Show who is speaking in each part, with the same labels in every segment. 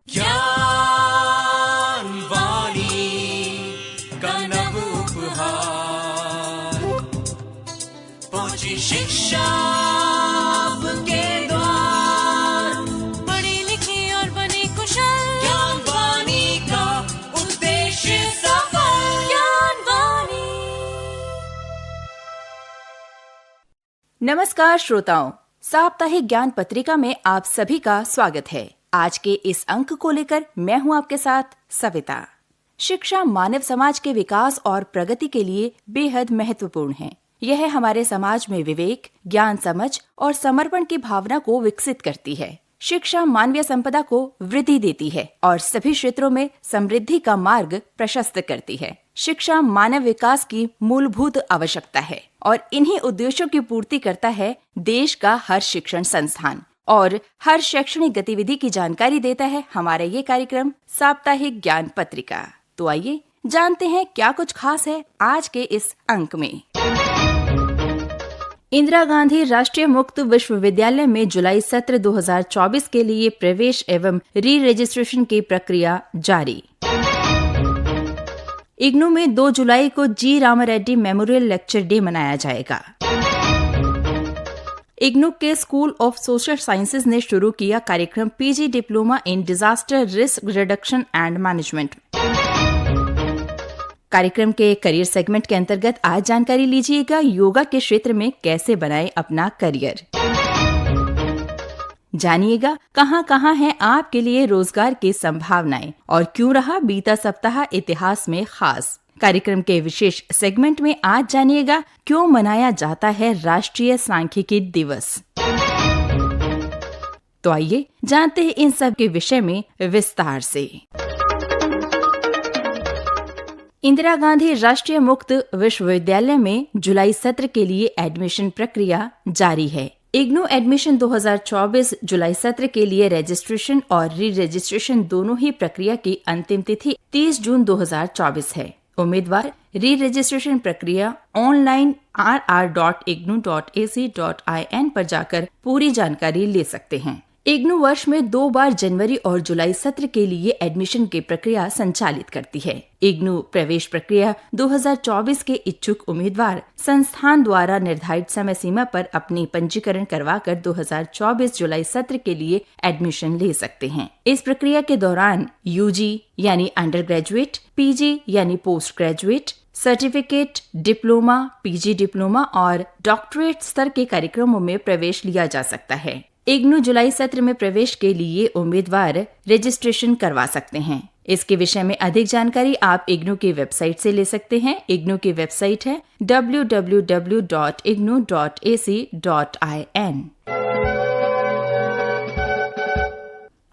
Speaker 1: ज्ञान वाणी का नव उपहार, पहुंची शिक्षा आपके द्वार,
Speaker 2: पढ़े लिखे और बने कुशल,
Speaker 1: ज्ञान वाणी का उद्देश्य सफल।
Speaker 2: ज्ञान वाणी।
Speaker 3: नमस्कार श्रोताओं, साप्ताहिक ज्ञान पत्रिका में आप सभी का स्वागत है। आज के इस अंक को लेकर मैं हूं आपके साथ सविता। शिक्षा मानव समाज के विकास और प्रगति के लिए बेहद महत्वपूर्ण है। यह हमारे समाज में विवेक, ज्ञान समझ और समर्पण की भावना को विकसित करती है। शिक्षा मानवीय संपदा को वृद्धि देती है और सभी क्षेत्रों में समृद्धि का मार्ग प्रशस्त करती है। शिक्षा मानव विकास की मूलभूत आवश्यकता है और इन्हीं उद्देश्यों की पूर्ति करता है देश का हर शिक्षण संस्थान। और हर शैक्षणिक गतिविधि की जानकारी देता है हमारा ये कार्यक्रम साप्ताहिक ज्ञान पत्रिका। तो आइए जानते हैं क्या कुछ खास है आज के इस अंक में। इंदिरा गांधी राष्ट्रीय मुक्त विश्वविद्यालय में जुलाई सत्र 2024 के लिए प्रवेश एवं री रजिस्ट्रेशन की प्रक्रिया जारी। इग्नू में 2 जुलाई को जी रामारेड्डी मेमोरियल लेक्चर डे मनाया जाएगा। इग्नू के स्कूल ऑफ सोशल साइंसेज ने शुरू किया कार्यक्रम PG diploma in disaster risk reduction and management. कार्यक्रम के करियर सेगमेंट के अंतर्गत आज जानकारी लीजिएगा योगा के क्षेत्र में कैसे बनाएं अपना करियर। जानिएगा कहां है आपके लिए रोजगार की संभावनाएं और क्यों रहा बीता सप्ताह इतिहास में खास। कार्यक्रम के विशेष सेगमेंट में आज जानिएगा क्यों मनाया जाता है राष्ट्रीय सांख्यिकी दिवस। तो आइए जानते हैं इन सब के विषय में विस्तार से। इंदिरा गांधी राष्ट्रीय मुक्त विश्वविद्यालय में जुलाई सत्र के लिए एडमिशन प्रक्रिया जारी है। इग्नू एडमिशन 2024 जुलाई सत्र के लिए रजिस्ट्रेशन और री रजिस्ट्रेशन दोनों ही प्रक्रिया की अंतिम तिथि 30 जून 2024 है। उम्मीदवार री रजिस्ट्रेशन प्रक्रिया ऑनलाइन rr.ignu.ac.in पर जाकर पूरी जानकारी ले सकते हैं। इग्नू वर्ष में 2 बार जनवरी और जुलाई सत्र के लिए एडमिशन की प्रक्रिया संचालित करती है। इग्नू प्रवेश प्रक्रिया 2024 के इच्छुक उम्मीदवार संस्थान द्वारा निर्धारित समय सीमा पर अपनी पंजीकरण करवाकर 2024 जुलाई सत्र के लिए एडमिशन ले सकते हैं। इस प्रक्रिया के दौरान यूजी यानी अंडर ग्रेजुएट, पीजी यानी post graduate, certificate, diploma, PG diploma और डॉक्टरेट स्तर के कार्यक्रमों में प्रवेश लिया जा सकता है। इग्नू जुलाई सत्र में प्रवेश के लिए उम्मीदवार रजिस्ट्रेशन करवा सकते हैं। इसके विषय में अधिक जानकारी आप इग्नू की वेबसाइट से ले सकते हैं। इग्नू की वेबसाइट है www.ignu.ac.in।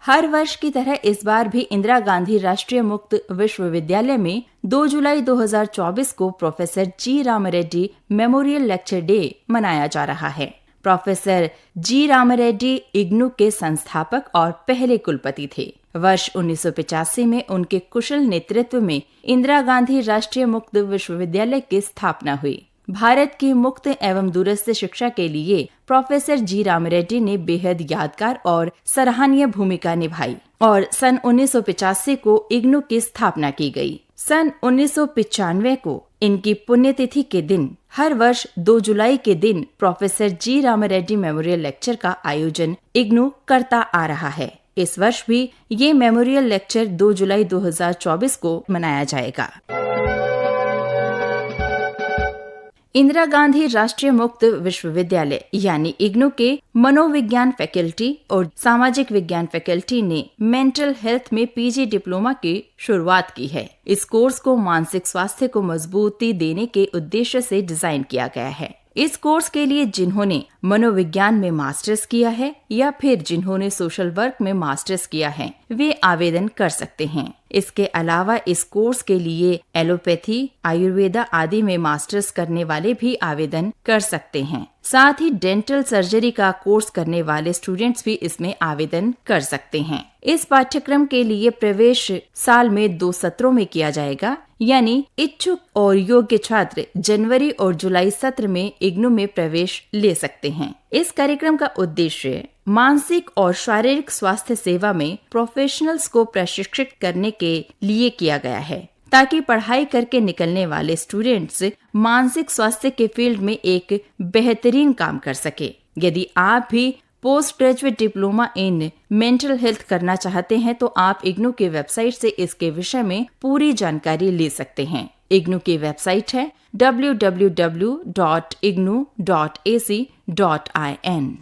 Speaker 3: हर वर्ष की तरह इस बार भी इंदिरा गांधी राष्ट्रीय मुक्त विश्वविद्यालय में 2 जुलाई 2024 को प्रोफेसर जी रामारेड्डी मेमोरियल लेक्चर डे मनाया जा रहा है। प्रोफेसर जी रामारेड्डी इग्नू के संस्थापक और पहले कुलपति थे। वर्ष 1985 में उनके कुशल नेतृत्व में इंदिरा गांधी राष्ट्रीय मुक्त विश्वविद्यालय की स्थापना हुई। भारत की मुक्त एवं दूरस्थ शिक्षा के लिए प्रोफेसर जी रामारेड्डी ने बेहद यादगार और सराहनीय भूमिका निभाई और सन 1985 को इग्नू की स्थापना की गई। सन 1995 को इनकी पुण्यतिथि के दिन हर वर्ष 2 जुलाई के दिन प्रोफेसर जी रामारेड्डी मेमोरियल लेक्चर का आयोजन इग्नू करता आ रहा है। इस वर्ष भी ये मेमोरियल लेक्चर 2 जुलाई 2024 को मनाया जाएगा। इंदिरा गांधी राष्ट्रीय मुक्त विश्वविद्यालय यानी इग्नू के मनोविज्ञान फैकल्टी और सामाजिक विज्ञान फैकल्टी ने मेंटल हेल्थ में पीजी डिप्लोमा की शुरुआत की है। इस कोर्स को मानसिक स्वास्थ्य को मजबूती देने के उद्देश्य से डिजाइन किया गया है। इस कोर्स के लिए जिन्होंने मनोविज्ञान में मास्टर्स किया है या फिर जिन्होंने सोशल वर्क में मास्टर्स किया है वे आवेदन कर सकते हैं। इसके अलावा इस कोर्स के लिए एलोपैथी, आयुर्वेदा आदि में मास्टर्स करने वाले भी आवेदन कर सकते हैं। साथ ही डेंटल सर्जरी का कोर्स करने वाले स्टूडेंट्स भी इसमें आवेदन कर सकते हैं। इस पाठ्यक्रम के लिए प्रवेश साल में 2 सत्रों में किया जाएगा, यानी इच्छुक और योग्य छात्र जनवरी और जुलाई सत्र में इग्नू में प्रवेश ले सकते हैं। इस कार्यक्रम का उद्देश्य मानसिक और शारीरिक स्वास्थ्य सेवा में प्रोफेशनल्स को प्रशिक्षित करने के लिए किया गया है, ताकि पढ़ाई करके निकलने वाले स्टूडेंट्स मानसिक स्वास्थ्य के फील्ड में एक बेहतरीन काम कर सके। यदि आप भी post graduate diploma in mental health करना चाहते हैं तो आप इग्नू के वेबसाइट से इसके विषय में पूरी जानकारी ले सकते हैं। इग्नू की वेबसाइट है www.ignu.ac.in।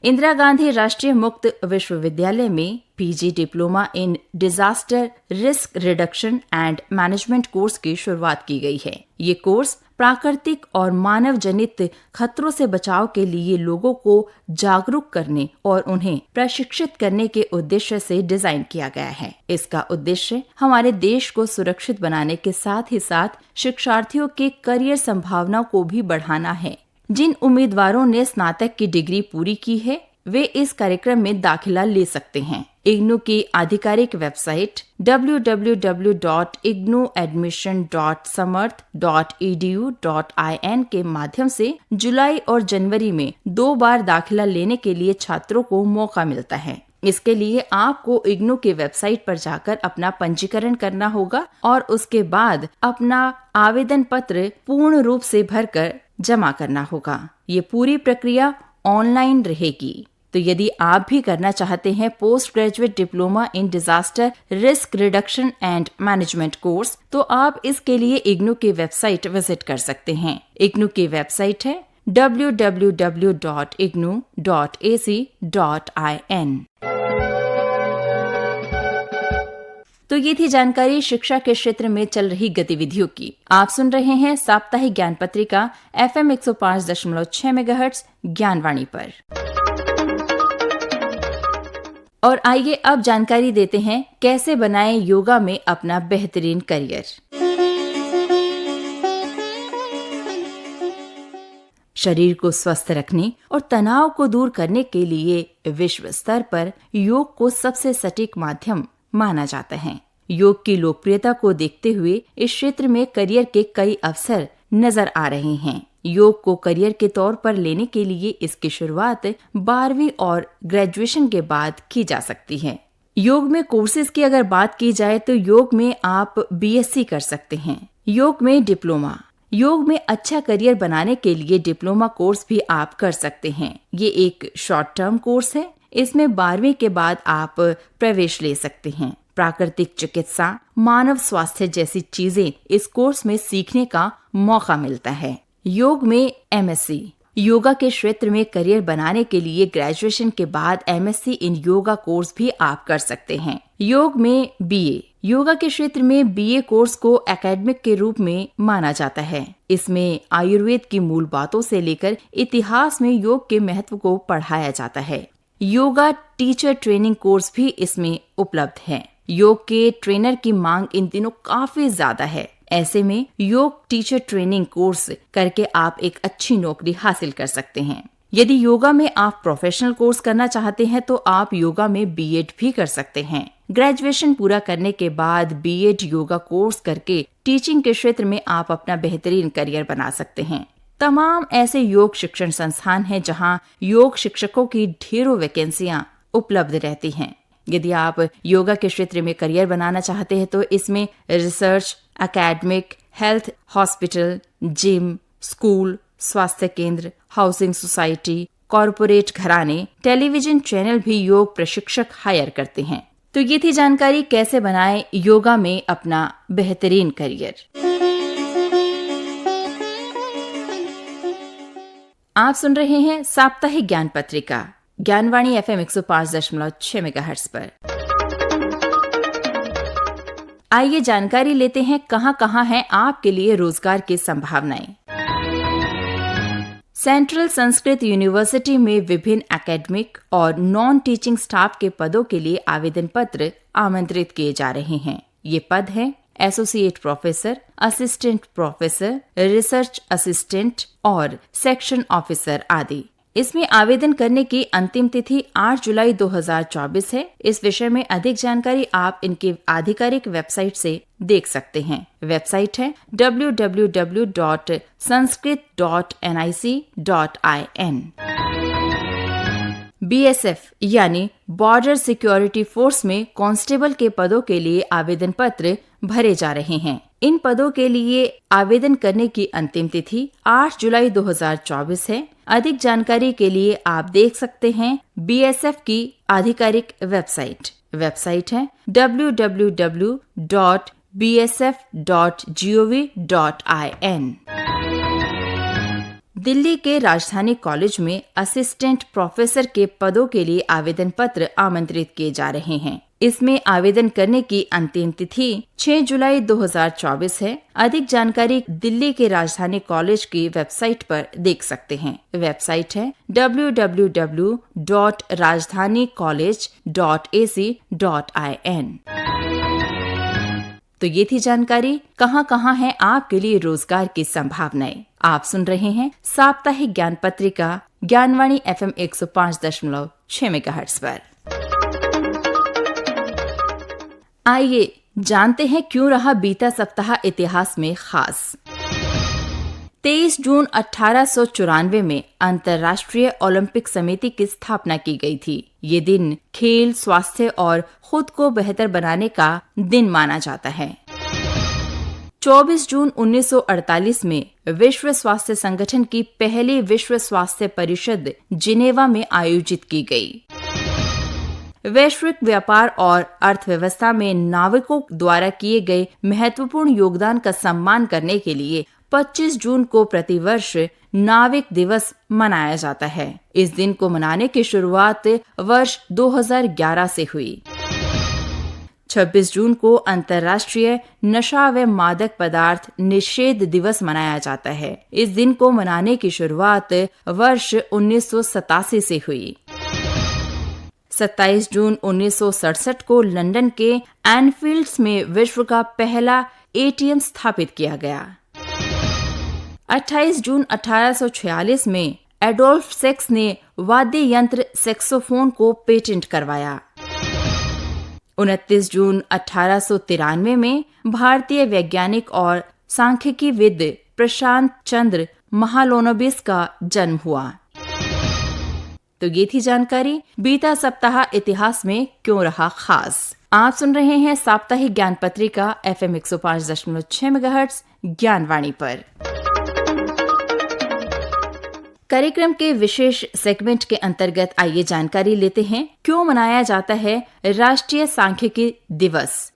Speaker 3: इंदिरा गांधी राष्ट्रीय मुक्त विश्वविद्यालय में PG diploma in disaster risk reduction and management course की शुरुआत की गई है। ये कोर्स प्राकृतिक और मानव जनित खतरों से बचाव के लिए लोगों को जागरूक करने और उन्हें प्रशिक्षित करने के उद्देश्य से डिजाइन किया गया है। इसका उद्देश्य हमारे देश को सुरक्षित बनाने के साथ ही साथ शिक्षार्थियों के करियर संभावनाओं को भी बढ़ाना है। जिन उम्मीदवारों ने स्नातक की डिग्री पूरी की है वे इस कार्यक्रम में दाखिला ले सकते हैं। इग्नू की आधिकारिक वेबसाइट www.ignuadmission.samarth.edu.in के माध्यम से जुलाई और जनवरी में 2 बार दाखिला लेने के लिए छात्रों को मौका मिलता है। इसके लिए आपको इग्नू के वेबसाइट पर जाकर अपना पंजीकरण करना होगा और उसके बाद अपना आवेदन पत्र पूर्ण रूप से भरकर जमा करना होगा। ये पूरी प्रक्रिया ऑनलाइन रहेगी। तो यदि आप भी करना चाहते हैं post graduate diploma in disaster risk reduction and management course, तो आप इसके लिए इग्नू की वेबसाइट विजिट कर सकते हैं। इग्नू की वेबसाइट है www.ignu.ac.in। तो ये थी जानकारी शिक्षा के क्षेत्र में चल रही गतिविधियों की। आप सुन रहे हैं साप्ताहिक ज्ञान पत्रिका FM 105.6 मेगाहर्ट्ज ज्ञानवाणी पर। और आइए अब जानकारी देते हैं कैसे बनाएं योगा में अपना बेहतरीन करियर। शरीर को स्वस्थ रखने और तनाव को दूर करने के लिए विश्व स्तर पर योग को सबसे सटीक माध्यम माना जाता है। योग की लोकप्रियता को देखते हुए इस क्षेत्र में करियर के कई अवसर नजर आ रहे हैं। योग को करियर के तौर पर लेने के लिए इसकी शुरुआत 12वीं और ग्रेजुएशन के बाद की जा सकती है। योग में कोर्सेज की अगर बात की जाए तो योग में आप BSc कर सकते हैं। योग में डिप्लोमा, योग में अच्छा करियर बनाने के लिए डिप्लोमा कोर्स भी आप कर सकते हैं। ये एक शॉर्ट टर्म कोर्स है। इसमें 12वीं के बाद आप प्रवेश ले सकते हैं। प्राकृतिक चिकित्सा, मानव स्वास्थ्य जैसी चीजें इस कोर्स में सीखने का मौका मिलता है। योग में MSc, योगा के क्षेत्र में करियर बनाने के लिए ग्रेजुएशन के बाद MSc इन योगा कोर्स भी आप कर सकते हैं। योग में BA, योगा के क्षेत्र में BA कोर्स को एकेडमिक के रूप में माना जाता है। इसमें आयुर्वेद की मूल बातों से लेकर इतिहास में योग के महत्व को पढ़ाया जाता है। योगा टीचर ट्रेनिंग कोर्स भी इसमें उपलब्ध है। योग के ट्रेनर की मांग इन दिनों काफी ज्यादा है। ऐसे में योग टीचर ट्रेनिंग कोर्स करके आप एक अच्छी नौकरी हासिल कर सकते हैं। यदि योगा में आप प्रोफेशनल कोर्स करना चाहते हैं तो आप योगा में B.Ed भी कर सकते हैं। ग्रेजुएशन पूरा करने के बाद B.Ed योगा कोर्स करके टीचिंग के क्षेत्र में आप अपना बेहतरीन करियर बना सकते हैं। तमाम ऐसे योग शिक्षण संस्थान हैं जहां योग शिक्षकों की ढेरों वैकेंसियां उपलब्ध रहती हैं। यदि आप योगा के क्षेत्र में करियर बनाना चाहते हैं तो इसमें research, academic, health, hospital, gym, school, स्वास्थ्य केंद्र, हाउसिंग सोसाइटी, कॉरपोरेट घराने, टेलीविजन चैनल भी योग प्रशिक्षक हायर करते हैं। तो ये थी जानकारी कैसे बनाएं योगा में अपना बेहतरीन करियर। आप सुन रहे हैं साप्ताहिक ज्ञान पत्रिका ज्ञानवाणी FM 105.6 मेगाहर्ट्ज पर। आइए जानकारी लेते हैं कहां हैं आपके लिए रोजगार की संभावनाएं। सेंट्रल संस्कृत यूनिवर्सिटी में विभिन्न एकेडमिक और नॉन टीचिंग स्टाफ के पदों के लिए आवेदन पत्र आमंत्रित किए जा रहे हैं। ये पद हैं associate professor, assistant professor, research assistant और सेक्शन ऑफिसर आदि। इसमें आवेदन करने की अंतिम तिथि 8 जुलाई 2024 है। इस विषय में अधिक जानकारी आप इनकी आधिकारिक वेबसाइट से देख सकते हैं। वेबसाइट है www.sanskrit.nic.in। BSF यानी बॉर्डर सिक्योरिटी फोर्स में कांस्टेबल के पदों के लिए आवेदन पत्र भरे जा रहे हैं। इन पदों के लिए आवेदन करने की अंतिम तिथि 8 जुलाई 2024 है। अधिक जानकारी के लिए आप देख सकते हैं BSF की आधिकारिक वेबसाइट है www.bsf.gov.in। दिल्ली के राजधानी कॉलेज में असिस्टेंट प्रोफेसर के पदों के लिए आवेदन पत्र आमंत्रित किए जा रहे हैं। इसमें आवेदन करने की अंतिम तिथि 6 जुलाई 2024 है। अधिक जानकारी दिल्ली के राजधानी कॉलेज की वेबसाइट पर देख सकते हैं। वेबसाइट है www.rajdhanicollege.ac.in। तो ये थी जानकारी कहां है आपके लिए रोजगार की संभावनाएं। आप सुन रहे हैं साप्ताहिक ज्ञान पत्रिका ज्ञानवाणी FM 105.6 मेगाहर्ट्ज पर। आइए जानते हैं क्यों रहा बीता सप्ताह इतिहास में खास। 23 जून 1894 में अंतर्राष्ट्रीय ओलंपिक समिति की स्थापना की गई थी। ये दिन खेल, स्वास्थ्य और खुद को बेहतर बनाने का दिन माना जाता है। 24 जून 1948 में विश्व स्वास्थ्य संगठन की पहली विश्व स्वास्थ्य परिषद जिनेवा में आयोजित की गई। वैश्विक व्यापार और अर्थव्यवस्था में नाविकों द्वारा किए गए महत्वपूर्ण योगदान का सम्मान करने के लिए 25 जून को प्रतिवर्ष नाविक दिवस मनाया जाता है। इस दिन को मनाने की शुरुआत वर्ष 2011 से हुई। 26 जून को अंतर्राष्ट्रीय नशा व मादक पदार्थ निषेध दिवस मनाया जाता है। इस दिन को मनाने की शुरुआत वर्ष 1987 से हुई। 27 जून 1967 को लंदन के एनफील्ड्स में विश्व का पहला ATM स्थापित किया गया। 28 जून 1846 में एडोल्फ सेक्स ने वाद्य यंत्र सैक्सोफोन को पेटेंट करवाया। 29 जून 1893 में भारतीय वैज्ञानिक और सांख्यिकीविद प्रशांत चंद्र महालोनोबिस का जन्म हुआ। तो ये थी जानकारी बीता सप्ताह इतिहास में क्यों रहा खास। आप सुन रहे हैं साप्ताहिक ज्ञान पत्रिका FM 105.6 मेगाहर्ट्ज ज्ञानवाणी पर। कार्यक्रम के विशेष सेगमेंट के अंतर्गत आइए जानकारी लेते हैं क्यों मनाया जाता है राष्ट्रीय सांख्यिकी दिवस।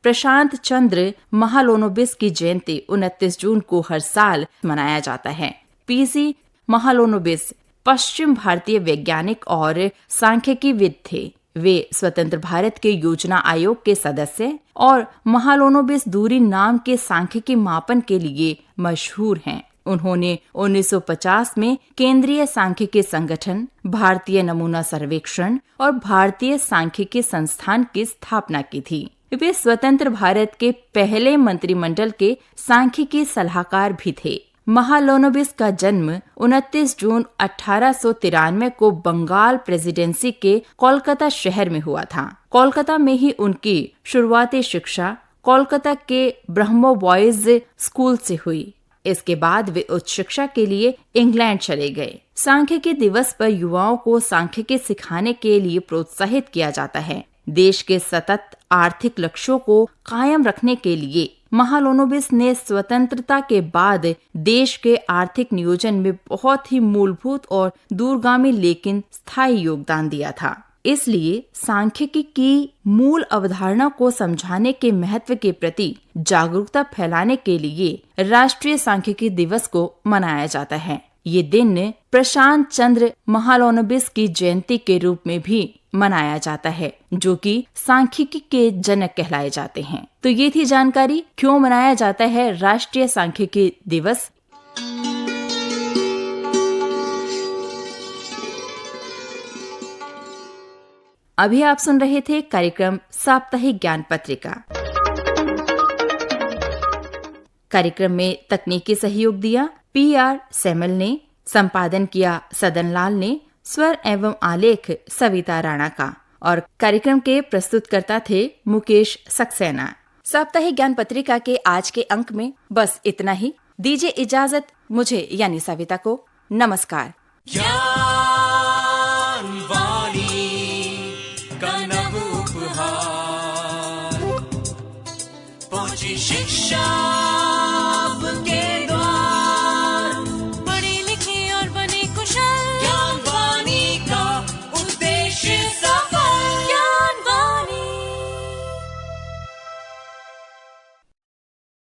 Speaker 3: प्रशांत चंद्र महालोनोबिस की जयंती 29 जून को हर साल मनाया जाता है। PC महालोनोबिस पश्चिम भारतीय वैज्ञानिक और सांख्यिकीविद थे। वे स्वतंत्र भारत के योजना आयोग के सदस्य और महालोनोबिस दूरी नाम के सांख्यिकी मापन के लिए मशहूर हैं। उन्होंने 1950 में केंद्रीय सांख्यिकी संगठन, भारतीय नमूना सर्वेक्षण और भारतीय सांख्यिकी संस्थान की स्थापना की थी। वे स्वतंत्र भारत के पहले मंत्रिमंडल के सांख्यिकी सलाहकार भी थे। महालोनोबिस का जन्म 29 जून 1893 को बंगाल प्रेसिडेंसी के कोलकाता शहर में हुआ था। कोलकाता में ही उनकी शुरुआती शिक्षा कोलकाता के ब्रह्मो बॉयज स्कूल से हुई। इसके बाद वे उच्च शिक्षा के लिए इंग्लैंड चले गए। सांख्यिकी दिवस पर युवाओं को सांख्यिकी सिखाने के लिए प्रोत्साहित किया जाता है। देश के सतत आर्थिक लक्ष्यों को कायम रखने के लिए महालोनोबिस ने स्वतंत्रता के बाद देश के आर्थिक नियोजन में बहुत ही मूलभूत और दूरगामी लेकिन स्थायी योगदान दिया था। इसलिए सांख्यिकी की मूल अवधारणा को समझाने के महत्व के प्रति जागरूकता फैलाने के लिए राष्ट्रीय सांख्यिकी दिवस को मनाया जाता है। ये दिन प्रशांत चंद्र महालोनोबिस की जयंती के रूप में भी मनाया जाता है, जो कि सांख्यिकी के जनक कहलाए जाते हैं। तो ये थी जानकारी क्यों मनाया जाता है राष्ट्रीय सांख्यिकी दिवस। अभी आप सुन रहे थे कार्यक्रम साप्ताहिक ज्ञान पत्रिका। कार्यक्रम में तकनीकी सहयोग दिया PR सेमल ने, संपादन किया सदन लाल ने, स्वर एवं आलेख सविता राणा का और कार्यक्रम के प्रस्तुतकर्ता थे मुकेश सक्सेना। साप्ताहिक ज्ञान पत्रिका के आज के अंक में बस इतना ही। दीजिए इजाजत मुझे यानी सविता को। नमस्कार।
Speaker 1: ज्ञान वाणी का नव उपहार, पहुंची शिक्षा